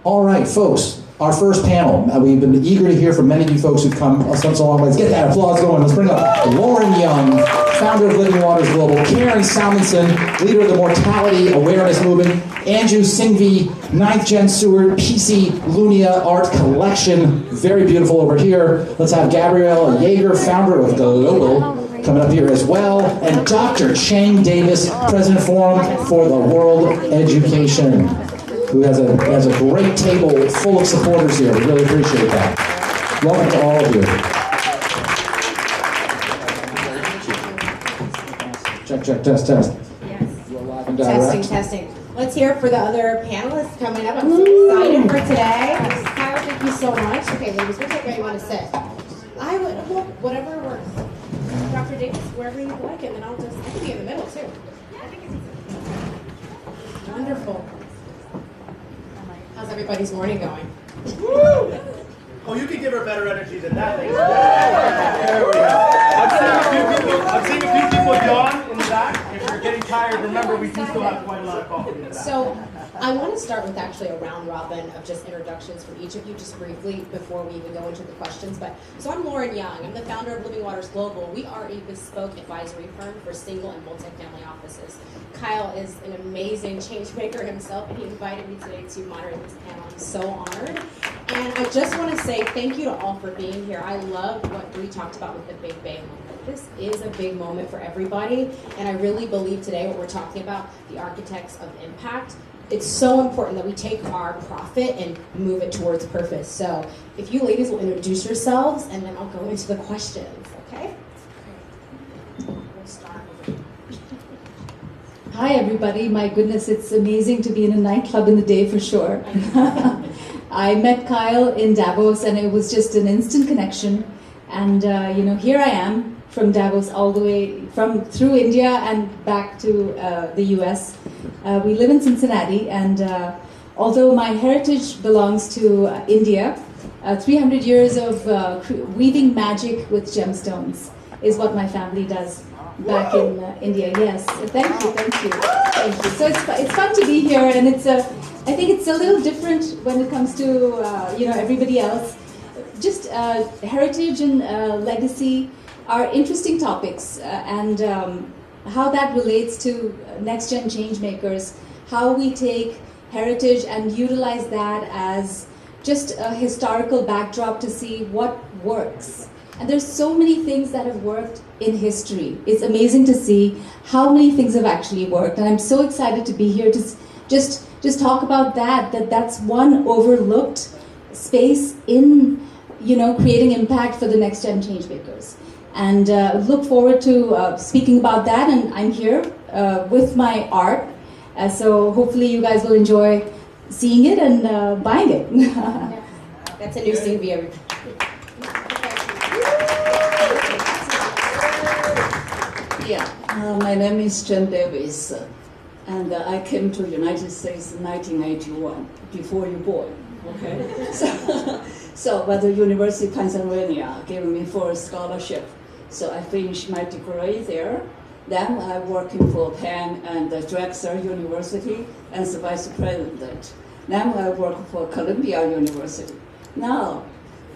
All right, folks, our first panel. We've been eager to hear from many of you folks who've come so long. Let's get that applause going. Let's bring up Lauren Young, founder of Living Waters Global, Karen Salmansohn, leader of the Mortality Awareness Movement, Anou Singhvi, 9th Gen Steward, PC Lunia Art Collection, very beautiful over here. Let's have Gabriela Jaeger, founder of Global, coming up here as well, and Dr. Cheng Davis, President Forum for the World Education, who has a great table full of supporters here. We really appreciate that. Welcome to all of you. Check, test. Yes. You're live and direct. Testing. Let's hear it for the other panelists coming up. I'm so excited for today. Kyle, thank you so much. Okay, ladies, which way you want to sit? I would, well, whatever works. Dr. Davis, wherever you'd like, and then I can be in the middle too. Wonderful. How's everybody's morning going? Woo! Oh, you can give her better energy than that. There we go. I'm seeing a few people yawn in the back. If you're getting tired, remember we do still have quite a lot of coffee in the back. So I want to start with actually a round robin of just introductions from each of you, just briefly, before we even go into the questions. So I'm Lauren Young. I'm the founder of Living Waters Global. We are a bespoke advisory firm for single and multifamily offices. Kyle is an amazing change maker himself, and he invited me today to moderate this panel. I'm so honored. And I just want to say thank you to all for being here. I love what Bree talked about with the Big Bang moment. This is a big moment for everybody, and I really believe today what we're talking about, the architects of impact, it's so important that we take our profit and move it towards purpose. So if you ladies will introduce yourselves, and then I'll go into the questions, okay? We'll start over here. Hi everybody, my goodness, it's amazing to be in a nightclub in the day for sure. I met Kyle in Davos and it was just an instant connection, and here I am from Davos all the way through India and back to the US. We live in Cincinnati, and although my heritage belongs to India, 300 years of weaving magic with gemstones is what my family does back in India. Yes, thank you. So it's fun to be here, and I think it's a little different when it comes to everybody else. Just heritage and legacy are interesting topics, and how that relates to next gen change makers, how we take heritage and utilize that as just a historical backdrop to see what works. And there's so many things that have worked in history. It's amazing to see how many things have actually worked. And I'm so excited to be here to just talk about that's one overlooked space in creating impact for the next gen change makers. And look forward to speaking about that. And I'm here with my art. So hopefully you guys will enjoy seeing it and buying it. Yeah. That's Anou Singhvi. My name is Cheng Davis, and I came to the United States in 1981, before you born, okay? But the University of Pennsylvania gave me full scholarship, so I finished my degree there. Then I working for Penn and Drexel University as the vice president. Then I work for Columbia University. Now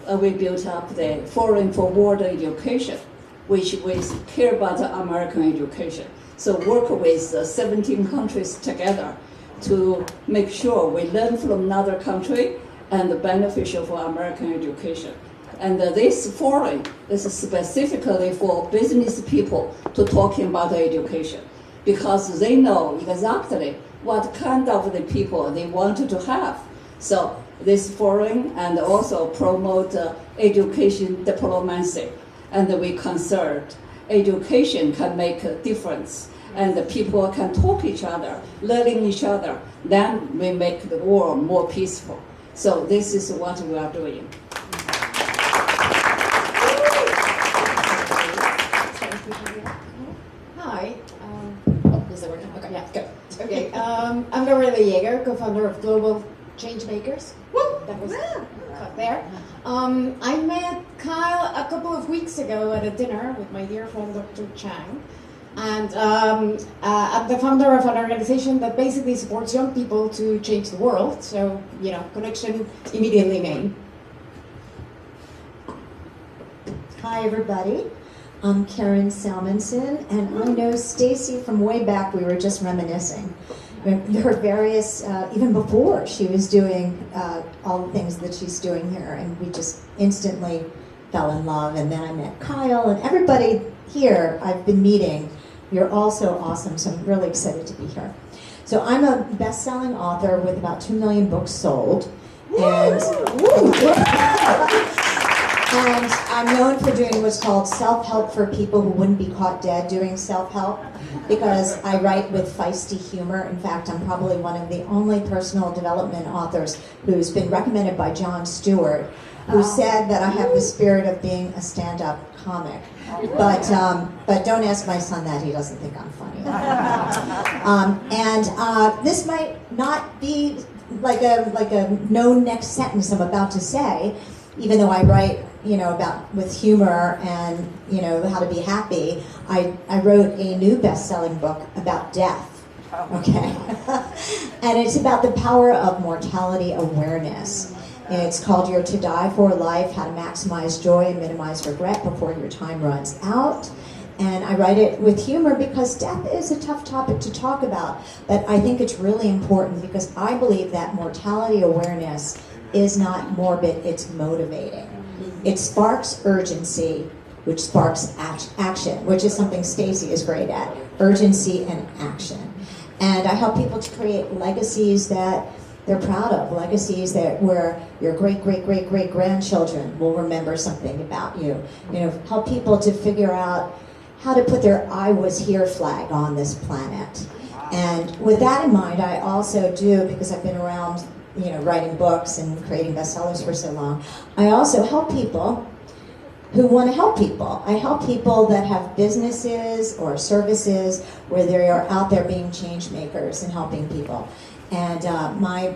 we built up the Forum for World Education, which we care about American education. So work with 17 countries together to make sure we learn from another country and beneficial for American education. And this forum is specifically for business people to talking about education, because they know exactly what kind of the people they want to have. So this forum and also promote education diplomacy. And we concerned education can make a difference, and the people can talk each other, learning each other. Then we make the world more peaceful. So this is what we are doing. Hi. Is that working? Okay, yeah, good. Okay, I'm Gabriela Jaeger, co-founder of Global Changemakers. Woo! That was cut there. I met Kyle a couple of weeks ago at a dinner with my dear friend Dr. Cheng. And I'm the founder of an organization that basically supports young people to change the world. So, you know, connection immediately made. Hi, everybody. I'm Karen Salmansohn, and I know Stacy from way back. We were just reminiscing. Her various, even before she was doing all the things that she's doing here, and we just instantly fell in love. And then I met Kyle, and everybody here I've been meeting. You're all so awesome, so I'm really excited to be here. So I'm a best-selling author with about 2 million books sold, and and I'm known for doing what's called self-help for people who wouldn't be caught dead doing self-help, because I write with feisty humor. In fact, I'm probably one of the only personal development authors who's been recommended by Jon Stewart, who said that I have the spirit of being a stand-up comic. But don't ask my son that, he doesn't think I'm funny. This might not be like a known next sentence I'm about to say, even though I write, you know, about with humor and, you know, how to be happy. I wrote a new best-selling book about death, okay? And it's about the power of mortality awareness. It's called Your To Die For Life, How to Maximize Joy and Minimize Regret Before Your Time Runs Out. And I write it with humor because death is a tough topic to talk about, but I think it's really important because I believe that mortality awareness is not morbid, it's motivating. It sparks urgency, which sparks action, which is something Stacy is great at, urgency and action. And I help people to create legacies that they're proud of, legacies that where your great-great-great-great-grandchildren will remember something about you. You know, help people to figure out how to put their I was here flag on this planet. And with that in mind, I also do, because I've been around, you know, writing books and creating bestsellers for so long, I also help people who want to help people. I help people that have businesses or services where they are out there being change makers and helping people. And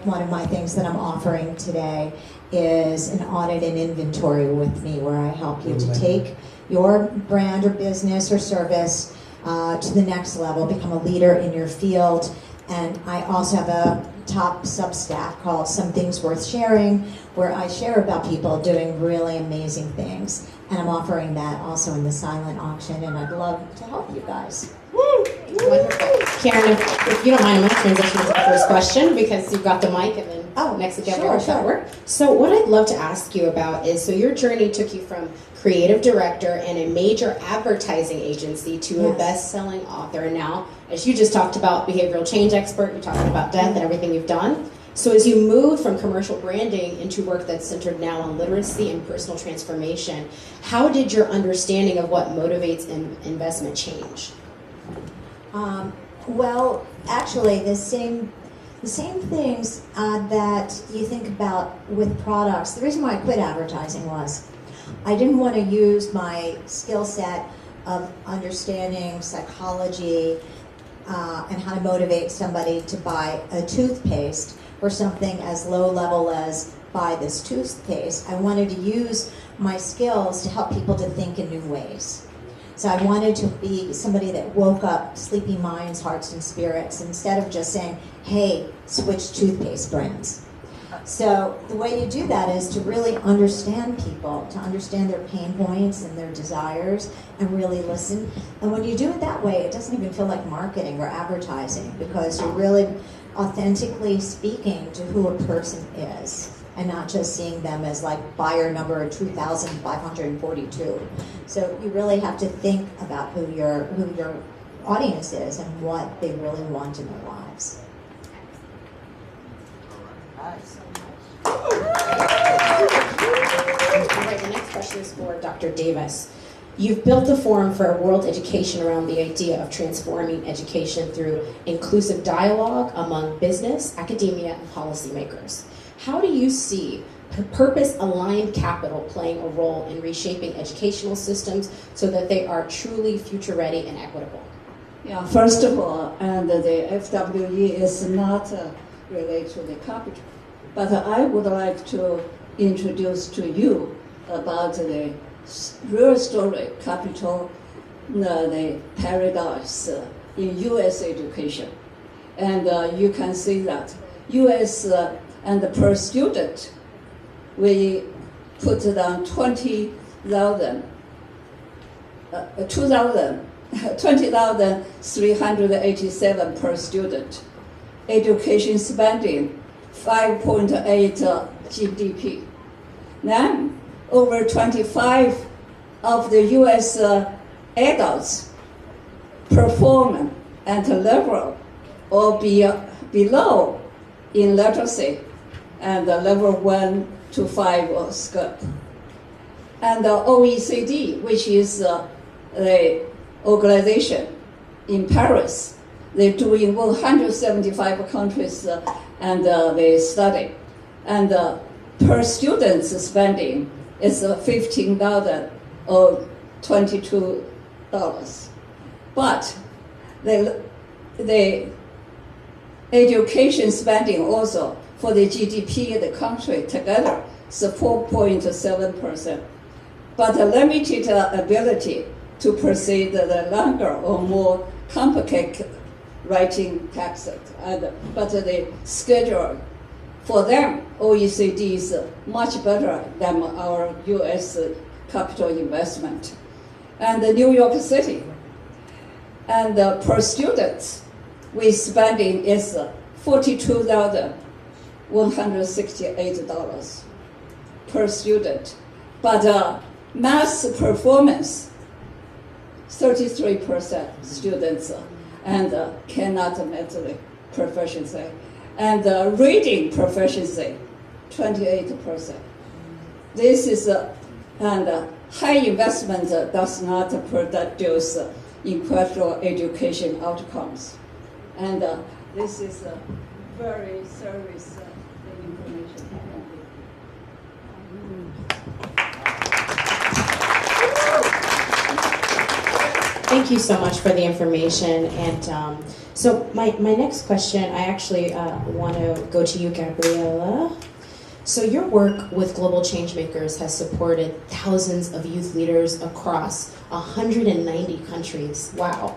one of my things that I'm offering today is an audit and inventory with me, where I help you to take your brand or business or service to the next level, become a leader in your field. And I also have a top Substack called Some Things Worth Sharing, where I share about people doing really amazing things. And I'm offering that also in the silent auction, and I'd love to help you guys. Wonderful. Karen, if you don't mind, I'm going to transition to the first question because you've got the mic, and then next to Gabriela Jaeger. So what I'd love to ask you about is, so your journey took you from creative director in a major advertising agency to a best-selling author. And now, as you just talked about, behavioral change expert, you're talking about death and everything you've done. So as you moved from commercial branding into work that's centered now on literacy and personal transformation, how did your understanding of what motivates investment change? Well, actually, the same things that you think about with products. The reason why I quit advertising was I didn't want to use my skill set of understanding psychology and how to motivate somebody to buy a toothpaste for something as low level as buy this toothpaste. I wanted to use my skills to help people to think in new ways. So I wanted to be somebody that woke up sleepy minds, hearts, and spirits, instead of just saying, hey, switch toothpaste brands. So the way you do that is to really understand people, to understand their pain points and their desires, and really listen. And when you do it that way, it doesn't even feel like marketing or advertising, because you're really authentically speaking to who a person is, and not just seeing them as like buyer number 2,542. So you really have to think about who your audience is and what they really want in their lives. All right, the next question is for Dr. Davis. You've built the forum for world education around the idea of transforming education through inclusive dialogue among business, academia, and policymakers. How do you see purpose-aligned capital playing a role in reshaping educational systems so that they are truly future-ready and equitable? Yeah, first of all, and the FWE is not related to the capital, but I would like to introduce to you about the real story capital the paradise in U.S. education. And you can see that U.S. And per student, we put down 20,387 per student. Education spending, 5.8 GDP. Then, over 25 of the U.S. Adults perform at a level or below in literacy and level 1 to 5 scope. And the OECD, which is the organization in Paris, they're doing 175 countries and they study. And per student spending is $15 or $22. But the education spending also for the GDP of the country together is 4.7%. But a limited ability to proceed the longer or more complicated writing text. But the schedule for them, OECD is much better than our US capital investment. And New York City, and per student, we spending is $42,168 per student. But math performance, 33% students and cannot mentally proficiency. And reading proficiency, 28%. This is and high investment does not produce incredible education outcomes. And this is very serious information. Thank you so much for the information. And so my next question, I actually want to go to you, Gabriela. So your work with Global Changemakers has supported thousands of youth leaders across 190 countries. Wow.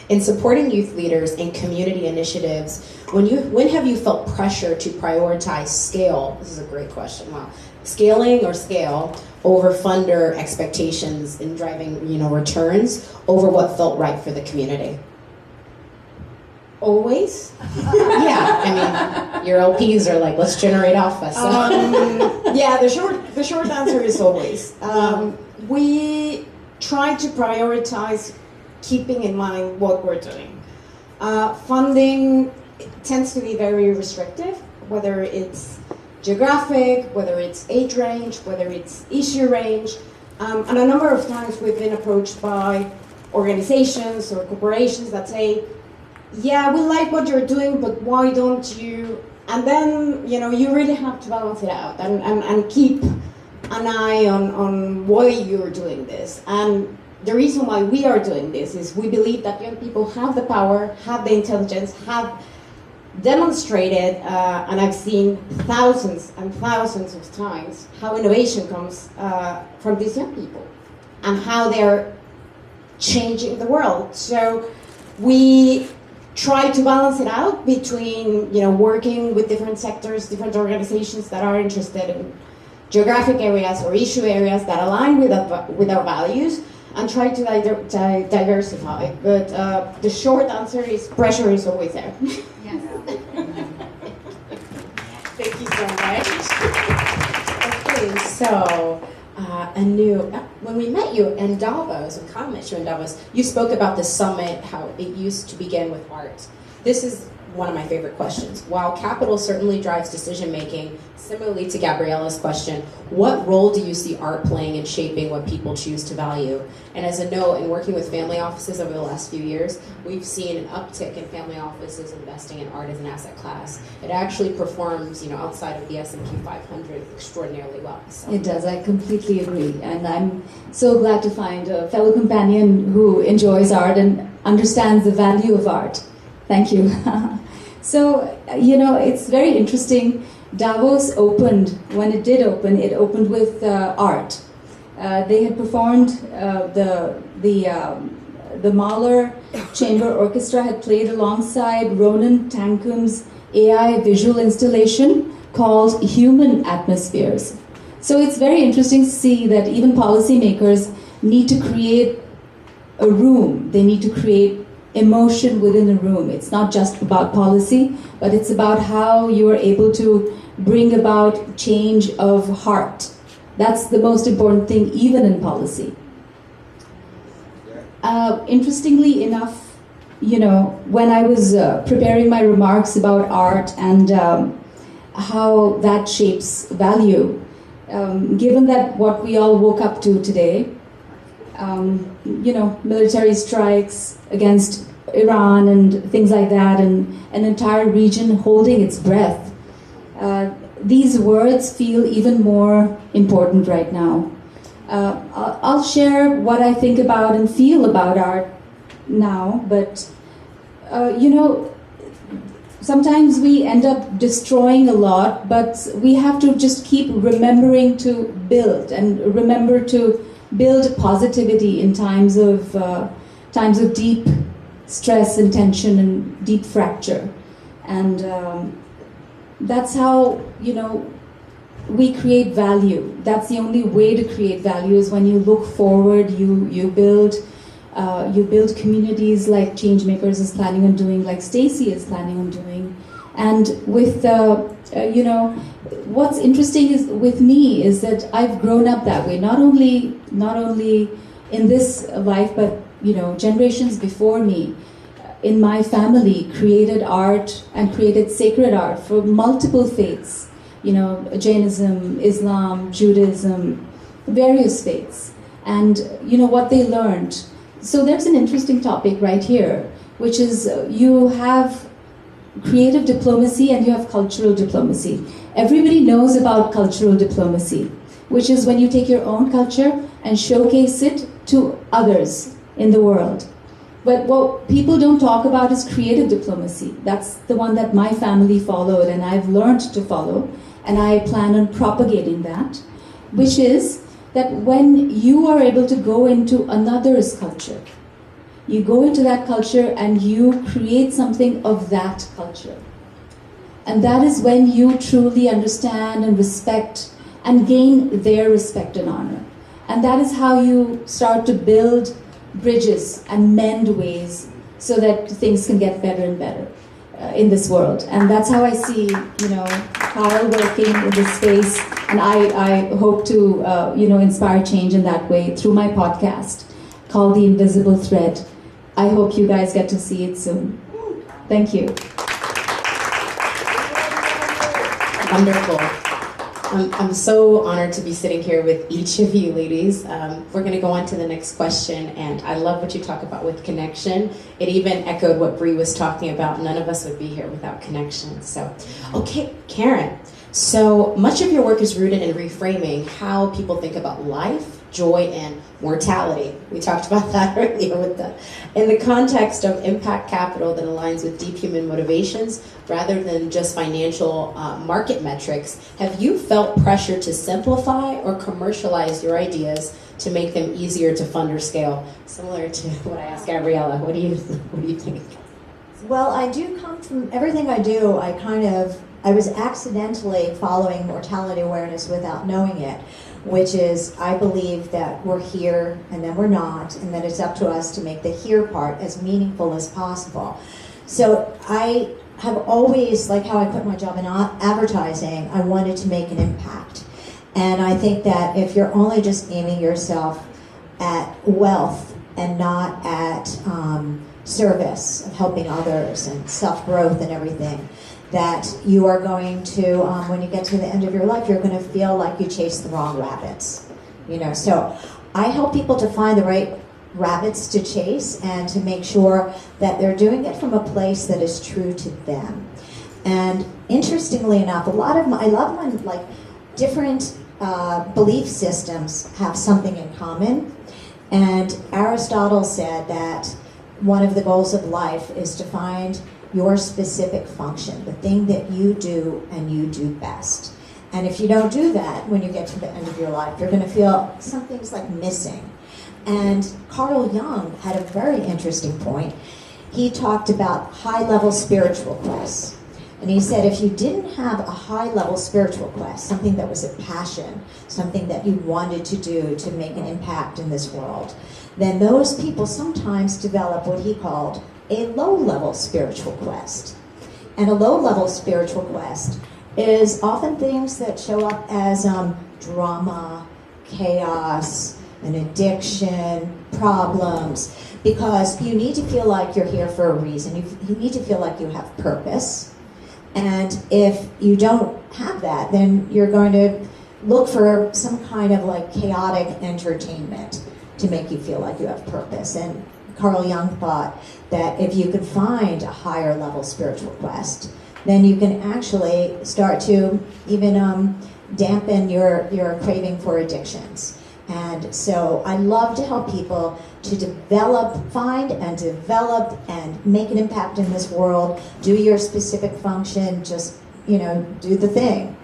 In supporting youth leaders and community initiatives, when have you felt pressure to prioritize scale? This is a great question. Wow. Scaling or scale over funder expectations in driving, returns over what felt right for the community? Always? Yeah, I mean, your LPs are like, let's generate alpha. So. Yeah, the short answer is always. We try to prioritize keeping in mind what we're doing. Funding tends to be very restrictive, whether it's geographic, whether it's age range, whether it's issue range. And a number of times we've been approached by organizations or corporations that say, yeah, we like what you're doing, but why don't you? And then, you really have to balance it out and keep an eye on why you're doing this. And the reason why we are doing this is we believe that young people have the power, have the intelligence, have demonstrated, and I've seen thousands and thousands of times how innovation comes from these young people and how they're changing the world. So we try to balance it out between working with different sectors, different organizations that are interested in geographic areas or issue areas that align with our values, and try to diversify. But the short answer is pressure is always there. Yes. Thank you so much. Okay, so Anou, when we met you in Davos, when Kyle met you in Davos, you spoke about the summit, how it used to begin with art. This is one of my favorite questions. While capital certainly drives decision-making, similarly to Gabriela's question, what role do you see art playing in shaping what people choose to value? And as a note, in working with family offices over the last few years, we've seen an uptick in family offices investing in art as an asset class. It actually performs, outside of the S&P 500 extraordinarily well. So. It does, I completely agree. And I'm so glad to find a fellow companion who enjoys art and understands the value of art. Thank you. So, it's very interesting. Davos opened, when it did open, it opened with art. They had performed the the Mahler Chamber Orchestra had played alongside Ronan Tankum's AI visual installation called Human Atmospheres. So it's very interesting to see that even policymakers need to create a room. They need to create emotion within a room. It's not just about policy, but it's about how you are able to bring about change of heart. That's the most important thing, even in policy. Interestingly enough, you know, when I was preparing my remarks about art and how that shapes value, given that what we all woke up to today, you know, military strikes against Iran and things like that, and an entire region holding its breath, these words feel even more important right now. I'll share what I think about and feel about art now, but you know, sometimes we end up destroying a lot, but we have to just keep remembering to build and remember to build positivity in times of deep stress and tension and deep fracture. And that's how, you know, we create value. That's the only way to create value, is when you look forward, you build communities like Changemakers is planning on doing, like Stacy is planning on doing. And with you know, what's interesting is with me is that I've grown up that way. Not only in this life, but you know, generations before me in my family created art and created sacred art for multiple faiths. You know, Jainism, Islam, Judaism, various faiths, and you know what they learned. So there's an interesting topic right here, which is you have creative diplomacy and you have cultural diplomacy. Everybody knows about cultural diplomacy, which is when you take your own culture and showcase it to others in the world. But what people don't talk about is creative diplomacy. That's the one that my family followed and I've learned to follow, and I plan on propagating that, which is that when you are able to go into another's culture, you go into that culture and you create something of that culture. And that is when you truly understand and respect and gain their respect and honor. And that is how you start to build bridges and mend ways so that things can get better and better in this world. And that's how I see, you know, Kyle working in this space. And I hope to, you know, inspire change in that way through my podcast called The Invisible Thread. I hope you guys get to see it soon. Thank you. Wonderful. I'm so honored to be sitting here with each of you ladies. We're going to go on to the next question, and I love what you talk about with connection. It even echoed what Bree was talking about. None of us would be here without connection. So, okay, Karen. So much of your work is rooted in reframing how people think about life, joy, and mortality. We talked about that earlier in the context of impact capital that aligns with deep human motivations rather than just financial market metrics. Have you felt pressure to simplify or commercialize your ideas to make them easier to fund or scale? Similar to what I asked Gabriela. What do you think? Well, I do come from everything I do. I was accidentally following mortality awareness without knowing it, which is I believe that we're here and then we're not, and that it's up to us to make the here part as meaningful as possible. So I have always, like how I quit my job in advertising, I wanted to make an impact. And I think that if you're only just aiming yourself at wealth and not at service, of helping others and self-growth and everything, that you are going to, when you get to the end of your life, you're going to feel like you chased the wrong rabbits. You know, so I help people to find the right rabbits to chase and to make sure that they're doing it from a place that is true to them. And interestingly enough, I love when like different belief systems have something in common. And Aristotle said that one of the goals of life is to find your specific function, the thing that you do and you do best. And if you don't do that when you get to the end of your life, you're going to feel something's like missing. And Carl Jung had a very interesting point. He talked about high-level spiritual quests. And he said if you didn't have a high-level spiritual quest, something that was a passion, something that you wanted to do to make an impact in this world, then those people sometimes develop what he called a low-level spiritual quest. And a low-level spiritual quest is often things that show up as drama, chaos, an addiction, problems, because you need to feel like you're here for a reason. You need to feel like you have purpose. And if you don't have that, then you're going to look for some kind of like chaotic entertainment to make you feel like you have purpose. And Carl Jung thought that if you could find a higher level spiritual quest, then you can actually start to even dampen your craving for addictions. And so I love to help people to find and develop and make an impact in this world. Do your specific function, just, do the thing.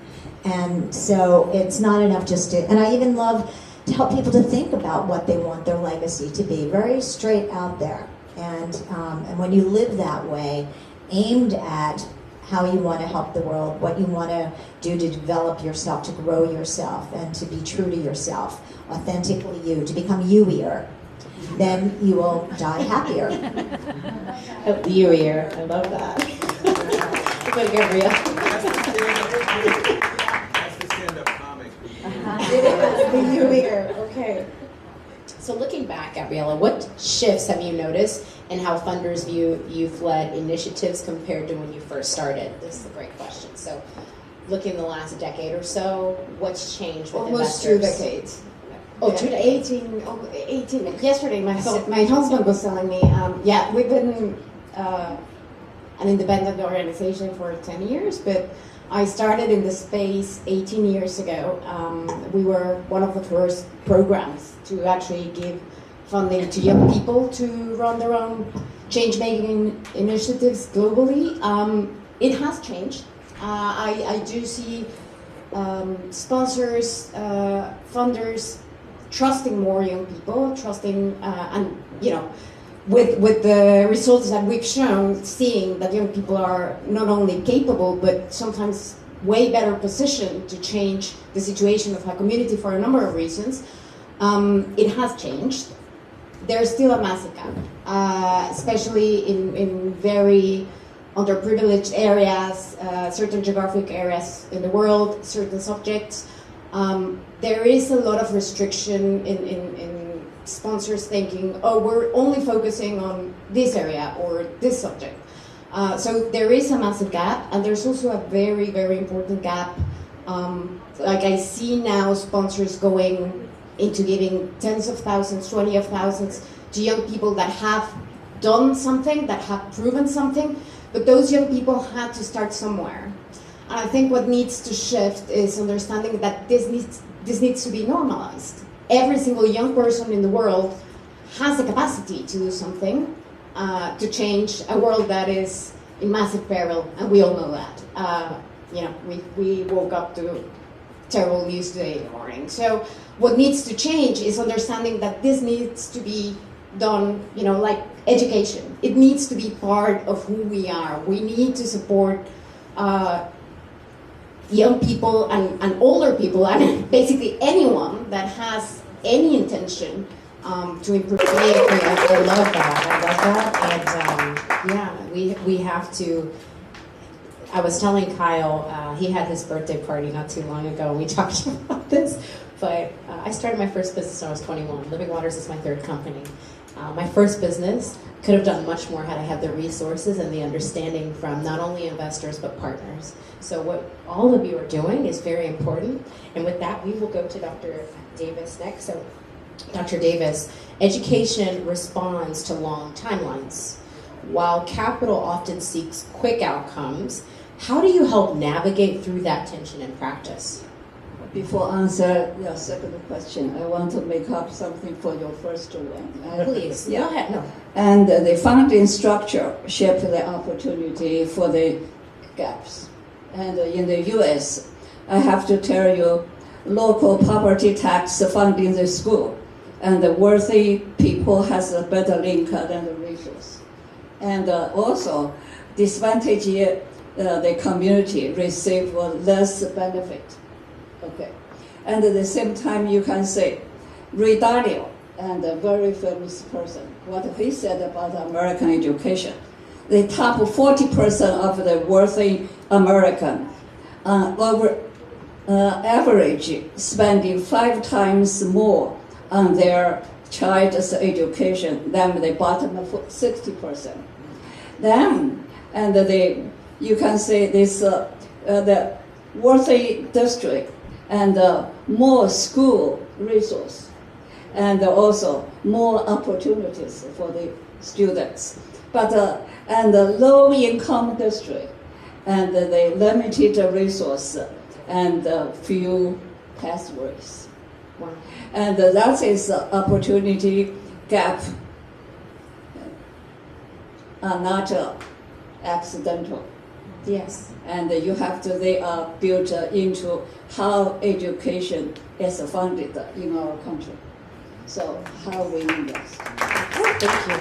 And so it's not enough just to, and I even love to help people to think about what they want their legacy to be, very straight out there. And when you live that way, aimed at how you want to help the world, what you want to do to develop yourself, to grow yourself, and to be true to yourself, authentically you, to become you-ier, then you will die happier. You-ier, I love that. But Gabriela. That's the stand-up comic. The you-ier, okay. So looking back, Gabriela, what shifts have you noticed in how funders view youth-led initiatives compared to when you first started? This is a great question. So looking the last decade or so, what's changed with Almost investors? 2 decades. Oh, 2 decades. 18. Yesterday, my husband was telling me, we've been an independent organization for 10 years, but I started in the space 18 years ago. We were one of the first programs to actually give funding to young people to run their own change-making initiatives globally. It has changed. I do see sponsors, funders trusting more young people, with the results that we've shown, seeing that young people are not only capable, but sometimes way better positioned to change the situation of a community for a number of reasons. It has changed. There's still a massive gap, especially in very underprivileged areas, certain geographic areas in the world, certain subjects. There is a lot of restriction in sponsors thinking, oh, we're only focusing on this area or this subject. So there is a massive gap, and there's also a very, very important gap. Like I see now sponsors going into giving tens of thousands, 20 of thousands to young people that have done something, that have proven something, but those young people had to start somewhere. And I think what needs to shift is understanding that this needs to be normalized. Every single young person in the world has the capacity to do something, to change a world that is in massive peril, and we all know that. We woke up to terrible news today in the morning. So what needs to change is understanding that this needs to be done, like education. It needs to be part of who we are. We need to support young people and older people, and basically anyone that has any intention to improve. I love that. And we have to. I was telling Kyle, he had his birthday party not too long ago, and we talked about this, but I started my first business when I was 21. Living Waters is my third company. My first business could have done much more had I had the resources and the understanding from not only investors but partners. So what all of you are doing is very important, and with that we will go to Dr. Davis next. So Dr. Davis, education responds to long timelines. While capital often seeks quick outcomes, how do you help navigate through that tension in practice? Before answer your second question, I want to make up something for your first one. Please, yeah. Go ahead. No. And the funding structure shaped the opportunity for the gaps. And in the US, I have to tell you, local property tax funding the school and the wealthy people has a better link than the resource. And also, disadvantaged the community receive less benefit. Okay, and at the same time, you can say, Ray Dalio, and a very famous person, what he said about American education. The top 40% of the wealthy American average spending 5 times more on their child's education than the bottom 60%. Then, and you can say this, the wealthy district and more school resource, and also more opportunities for the students. But and the low-income district, and the limited resource, and few pathways. Wow. And that is opportunity gap, not accidental. Yes. And you have to, they are built into how education is funded in our country. So how we invest. Thank you.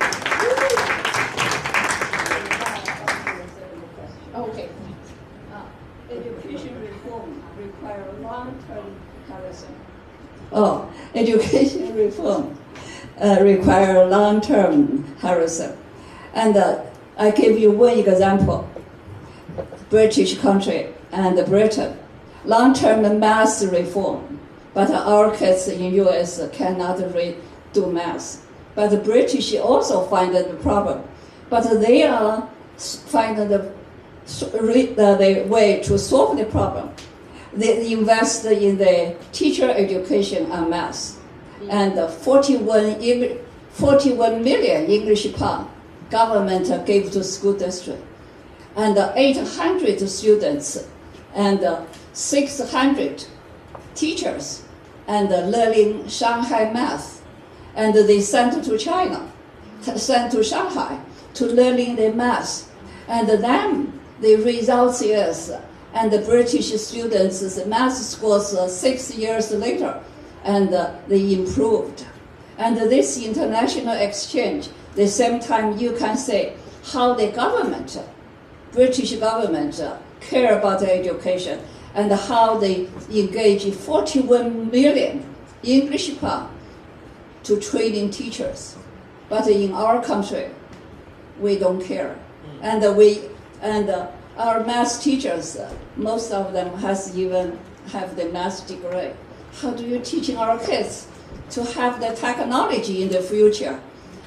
Oh, okay. Education reform require long-term horizon. Oh, education reform require long-term horizon. And I give you one example. British country and Britain, long-term math reform, but our kids in US cannot do math. But the British also find the problem, but they are find the way to solve the problem. They invest in the teacher education and math, and 41 million English pound government gave to school district, and 800 students and 600 teachers and learning Shanghai math, and they sent to China, sent to Shanghai to learning the math, and then the results is, and the British students' math scores 6 years later, and they improved. And this international exchange, the same time you can say how the government, British government, care about education, and how they engage 41 million English pound to training teachers. But in our country, we don't care. And our math teachers, most of them even have the math degree. How do you teach our kids to have the technology in the future?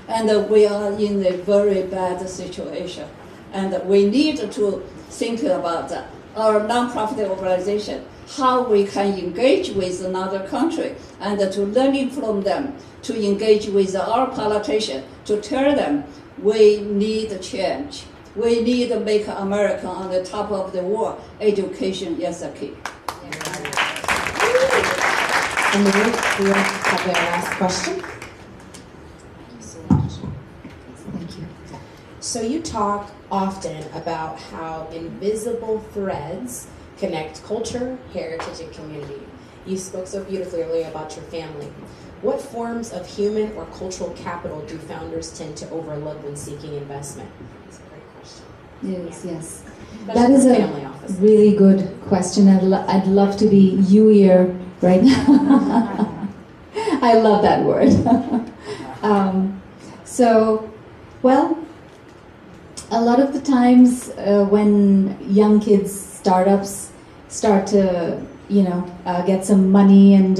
And we are in a very bad situation. And we need to think about our nonprofit organization, how we can engage with another country, and to learning from them, to engage with our politicians, to tell them we need change. We need to make America on the top of the world. Education is a key. Anou, we have our last question. Thank you so much. Thank you. So you talk often about how invisible threads connect culture, heritage, and community. You spoke so beautifully earlier about your family. What forms of human or cultural capital do founders tend to overlook when seeking investment? That's a great question. Yes, yes. Especially That is for a family office. really good question. I'd love to be you here right now. I love that word. Well, a lot of the times when young kids, startups, start to, get some money, and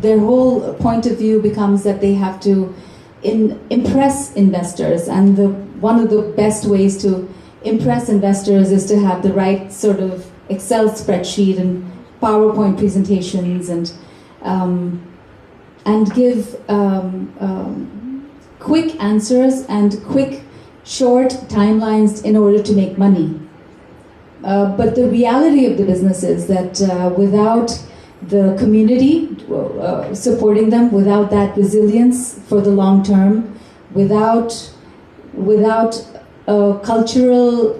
their whole point of view becomes that they have to impress investors, and one of the best ways to impress investors is to have the right sort of Excel spreadsheet and PowerPoint presentations, and give quick answers and quick, short timelines in order to make money. But the reality of the business is that without the community supporting them, without that resilience for the long term, without a cultural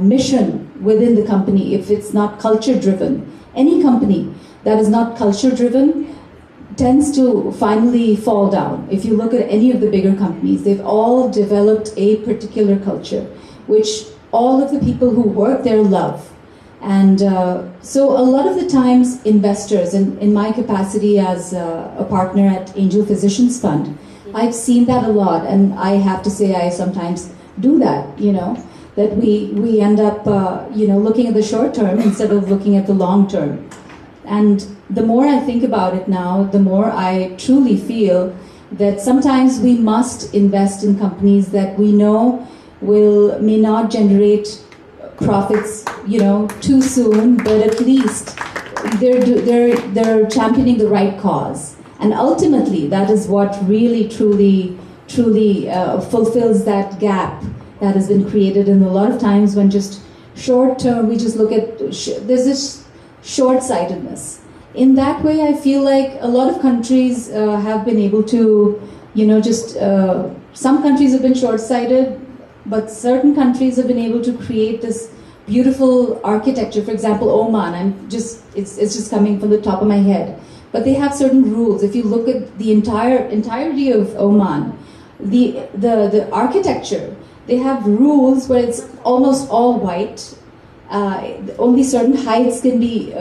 mission within the company, if it's not culture driven, any company that is not culture driven tends to finally fall down. If you look at any of the bigger companies, they've all developed a particular culture, which all of the people who work there love. And so a lot of the times investors, in my capacity as a partner at Angel Physicians Fund, I've seen that a lot, and I have to say I sometimes do that, that we end up looking at the short term instead of looking at the long term. And the more I think about it now, the more I truly feel that sometimes we must invest in companies that we know may not generate profits, too soon, but at least they're championing the right cause. And ultimately, that is what really, truly fulfills that gap that has been created. And a lot of times when just short term, we just look at, there's this short-sightedness. In that way, I feel like a lot of countries have been able to, some countries have been short-sighted, but certain countries have been able to create this beautiful architecture. For example, Oman, it's just coming from the top of my head. But they have certain rules. If you look at the entirety of Oman, the architecture, they have rules where it's almost all white. Only certain heights can be,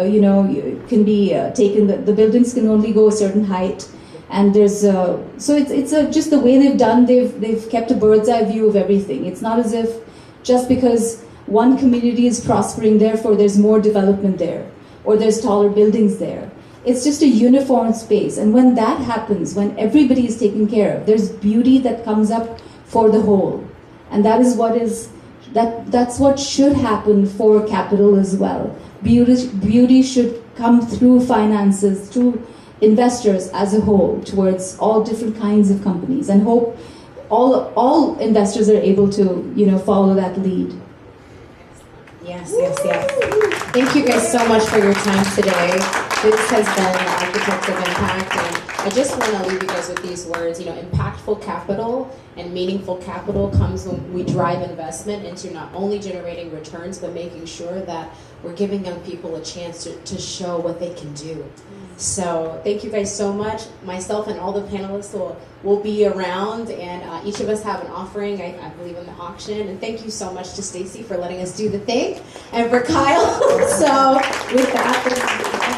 taken. The buildings can only go a certain height, and there's so it's just the way they've done. They've kept a bird's eye view of everything. It's not as if just because one community is prospering, therefore there's more development there, or there's taller buildings there. It's just a uniform space, and when that happens, when everybody is taken care of, there's beauty that comes up for the whole, and that is what is. That's what should happen for capital as well. Beauty should come through finances, through investors as a whole, towards all different kinds of companies, and hope all investors are able to follow that lead. Yes. Thank you guys so much for your time today. This has been Architects of Impact, and I just want to leave you guys with these words. Impactful capital and meaningful capital comes when we drive investment into not only generating returns, but making sure that we're giving young people a chance to show what they can do. So thank you guys so much. Myself and all the panelists will be around, and each of us have an offering, I believe, in the auction. And thank you so much to Stacy for letting us do the thing, and for Kyle. So with that,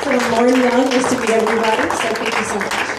that's Lauren Young. Nice to meet everybody. So thank you so much.